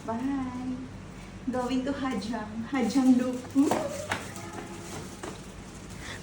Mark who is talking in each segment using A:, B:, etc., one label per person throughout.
A: Bye! Going to Hajang Loop.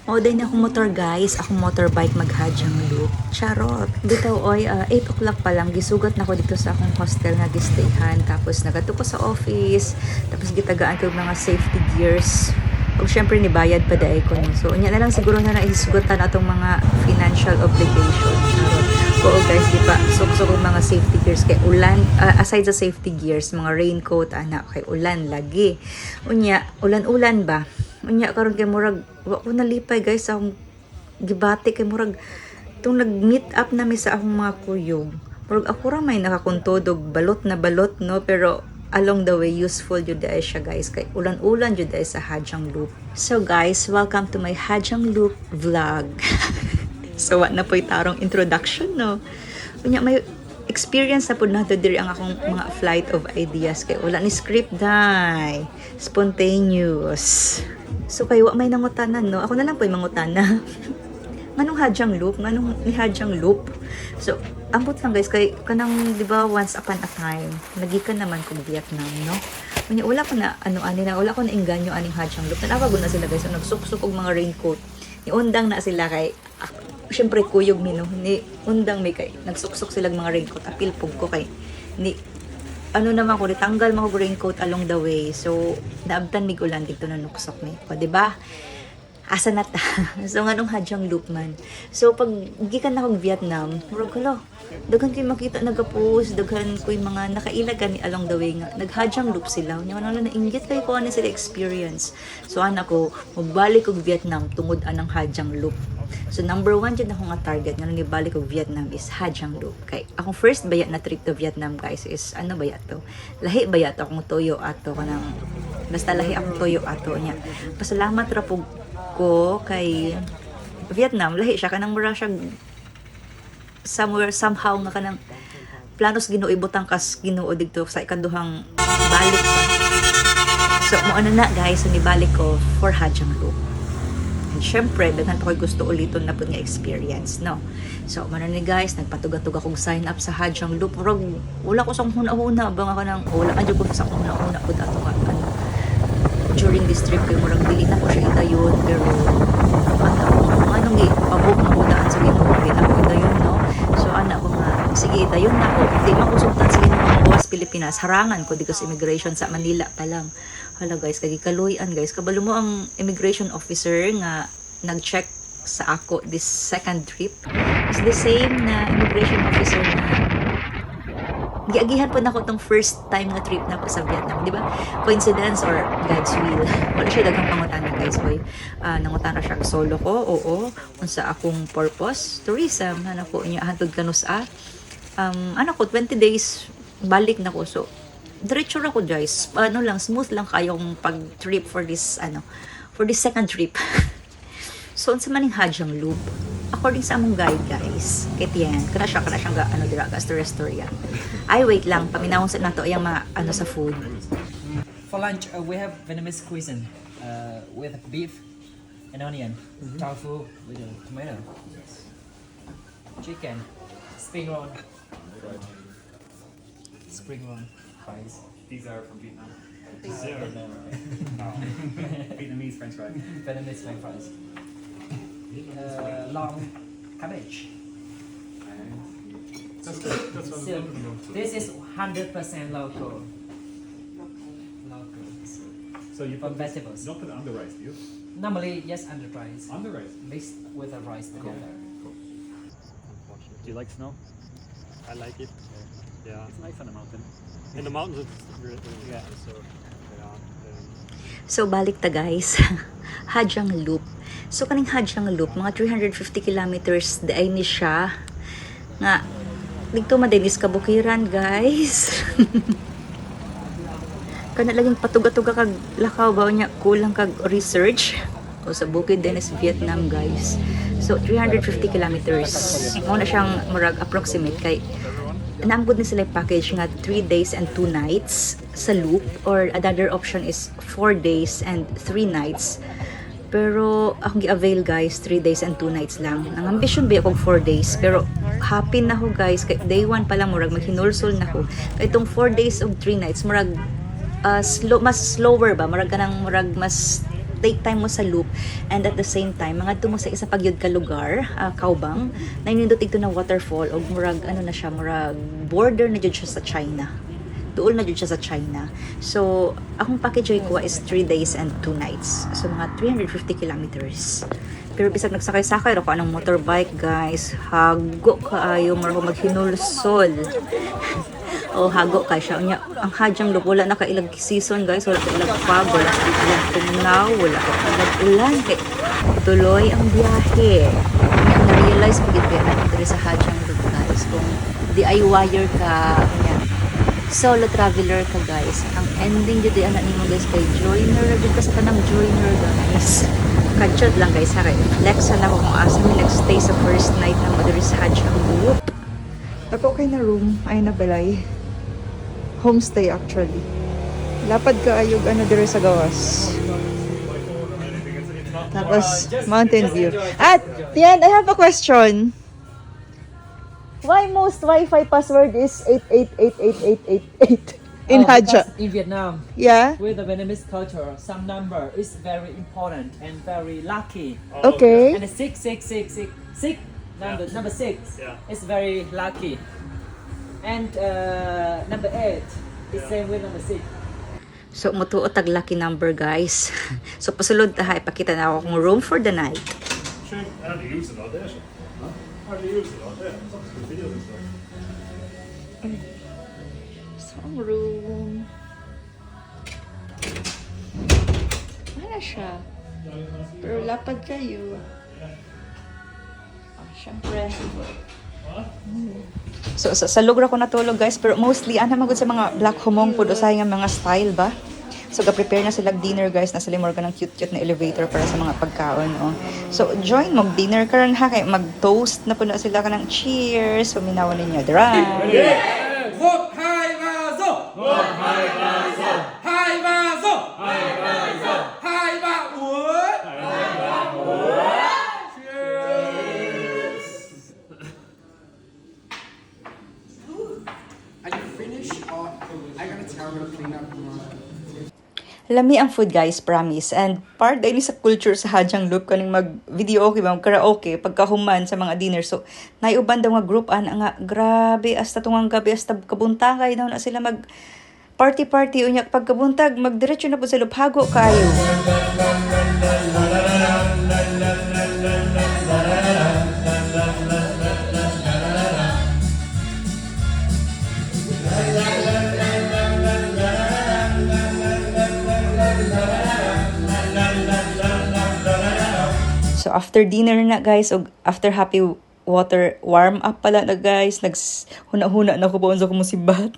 A: Mauday na akong motor guys, akong motorbike mag-Hajang Loop. Charot! Dito oy, 8 o'clock pa lang, gisugat na ko dito sa akong hostel nga gistayhan. Tapos nagato ko sa office, tapos gitagaan ko mga safety gears. O syempre ni bayad pa daay ko no. So unya na lang siguro na naisugatan atong mga financial obligation. Charot! Oo guys, di pa suksok mga safety gears kay ulan, aside sa safety gears, mga raincoat anak kay ulan lagi. Unya, ulan-ulan ba? Unya karon kay murag wa ko nalipay guys sa akong gibati kay murag tung nag-meet up na mi sa akong mga kuyog. Murag ako ra may nakakuntodog balot na balot no, pero along the way useful jud ay siya guys kay ulan-ulan jud ay sa Hajang Loop. So guys, welcome to my Hajang Loop vlog. So what na po'y tarong introduction no. Unya may experience na po nato diri ang akong mga flight of ideas kay wala ni script dai. Spontaneous. So kayo may nangutanan no. Ako na lang po'y mangutana. Nganong Hajang Loop? Nganong ni Hajang Loop? So ambot lang guys kay kanang di ba once upon a time nagikan naman kog Vietnam no. Unya wala ko na wala ko na inganyo aning Hajang Loop. Tanawa na sila guys so, nagsuksok og mga raincoat. Ni undang na sila kay syempre kuyog mi no ni undang mi kay nagsuksok sila mga raincoat apil pug ko kay ni naman ko ditanggal mga raincoat along the way so naabtan mig ulan dito na nuksok mi o di ba asa na ta so nganong Hajang Loop man so pag gikan na kog Vietnam murag kalo daghan kay makita nagapost daghan koy mga nakailag ni along the way nga nag-Hajang Loop sila nya wala na inggit kay ko ani sila experience so anak ko magbalik og Vietnam tungod anang Hajang Loop. So number 1 dyan ako nga target nga nang ibalik ko Vietnam is Hajang Loop. Kay akong first baya na trip to Vietnam guys is ano baya to? Lahi baya to akong toyo ato kanang basta lahi akong toyo ato niya. Pasalamat ra pug ko kay Vietnam lahi siya kanang mura siya somewhere somehow nga kanang planos Ginoo ibutang kas Ginoo didto sa ikaduhang balik pa. So mo na guys so nibalik ko for Hajang Loop. And syempre, daghan pa ko'y gusto uliton na po nga experience, no? So, mano ni guys, nagpatuga-tuga kong sign up sa Hajang Loop. Murag, wala ko sa huna-huna, bang ako nang, wala ka dyan ko sa huna-huna po dato ka, during this trip, kay murag dili na ko siya itayon, pero, anong pabok na kudaan sa Ginoo, na ko itayon, no? So, anak ko nga, sige, itayon na ko. Di makusultan sa Ginoo ang buwas Pilipinas, harangan ko, di ko sa immigration sa Manila pa lang. Hala guys, kagi kaluyan guys. Kabalo mo ang immigration officer nga nag-check sa ako this second trip. It's the same na immigration officer na giagihan po na ko tong first time na trip na ko sa Vietnam. Di ba? Coincidence or God's will. Wala siya dagang pangutana guys. Boy. Nangutana siya solo ko. Oo. Unsa akong purpose. Tourism. Ano po niya. Hantod kanusa. 20 days balik na ko. So, diretso ra ko guys. Lang smooth lang kayong pag-trip for this second trip. So unsa man ning Hajang Loop? According sa among guide guys, kay Tien, kana siyang dira gas to restaurant. Ay wait lang, paminawon sa nato yang mga sa food.
B: For lunch we have Vietnamese cuisine with beef and onion, tofu with a tomato, chicken, spring roll, fries.
C: These are from Vietnam. Vietnamese French fries.
B: Vietnamese French fries. Long cabbage.
C: That's good. That's what
B: So,
C: I'm looking for.
B: this is 100% local. Local.
C: So you
B: From
C: put this,
B: vegetables.
C: you don't put it on the rice, do you?
B: Normally, yes, under rice.
C: On the rice.
B: Mixed with the rice together.
C: Do you like snow?
D: I like it. Yeah.
C: It's nice on the mountain.
D: In the mountains, it's really
C: Yeah.
D: so. Yeah.
A: So balik ta guys. Hajang Loop. So kaning Hajang Loop mga 350 kilometers daay ni siya nga dito madinis kabukiran guys. Kana laging patuga-tuga kag lakaw ba nya kulang kag research o sa bukid Dennis Vietnam guys. So 350 kilometers. Mo na siyang murag approximate kay naamgod ni sila package nga 3 days and 2 nights sa loop or another option is 4 days and 3 nights Pero akong gi-avail guys, 3 days and 2 nights lang. Ang ambition ba akong 4 days. Pero happy na ako guys. Kay day 1 pa lang murag maghinulsol na ko. Kay itong 4 days ug 3 nights murag mas slower ba? Murag kanang murag mas take time mo sa loop, and at the same time mga tumo sa isa pagyud ka lugar, Kaubang, nainindot ito na waterfall og murag ano na siya, murag border na jud siya sa China. Duol na jud siya sa China. So akong package ko is 3 days and 2 nights. So mga 350 kilometers. Pero bisag nagsakay-sakay ra ko anong motorbike guys, hago kaayo mura ko maghinulsol. O hago kay siya nya ang Hadyang Loop wala na ka ilag season guys, wala ka ilag fog, wala ka ilag tugnaw, wala ka ilag ulan kay tuloy ang biyahe. Nya na-realize ko gid na diri sa Hadyang Loop guys kung DIYer ka nya solo traveler ka guys, ang ending jud ana nimo guys kay joiner jud ka sa tanang joiner guys. Kadjot lang guys ha, kay flex na ako kung asa mi nagstay sa first night na diri sa Hadyang Loop. Ako kay na room ay na balay. Homestay actually. Lapad ka ayog ano dire sa gawas. Tapos mountain view. At Tian, I have a question. Why most Wi-Fi password is 888888 in Hadja?
B: In Vietnam,
A: Yeah.
B: with the Vietnamese culture, some number is very important and very lucky.
A: Okay.
B: And the 6 number 6
D: Yeah.
B: is very lucky. And number 8 is same with number 6.
A: So mutuo tag lucky number guys. So pasulod ta ha, ipakita na ako kung room for the night.
C: Sure, I hardly use it all day. Hardly use it all day. Some videos and stuff.
A: Some room. Wala siya. Pero lapad kayo. Siyempre. So sa lugar ko natulog guys, pero mostly ana magud sa mga black humong pud usahay nga mga style ba. So ga-prepare na sila dinner guys, na sila ka ng cute-cute na elevator para sa mga pagkaon oh. So join mo dinner karon ha, kay mag-toast na pud na sila kanang cheers. So minawan ninyo dry.
E: Are you finished or I gotta tell her to clean up more?
A: Lami ang food guys, promise. And part dahil sa culture sa Hadyang Loop kaning mag-video okay ba, karaoke pagkahuman sa mga dinner. So naiuban daw nga group nga grabe hasta tungang gabi hasta kabuntagay daw na sila mag party unya pagkabuntag magdiretso na po sa luphago kayo. So after dinner na guys, og after happy water warm up pala na guys, naghuna-huna na ko sa kumusibat.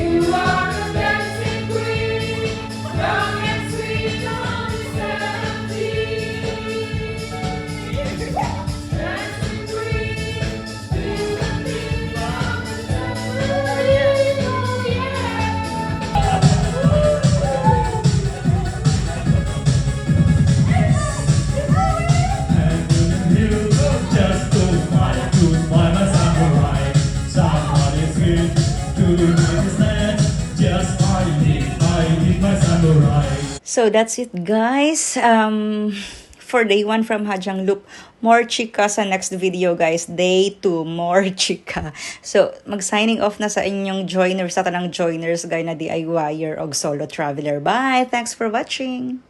F: You are the dancing queen, young and sweet on the 17th. Dancing queen, feel the beat from the tambourine, oh
A: So that's it guys. For day 1 from Hadyang Loop, more chika sa next video guys. Day 2, more chika. So mag-signing off na sa inyong joiners, sa tanang joiners guys na DIYer og solo traveler. Bye! Thanks for watching!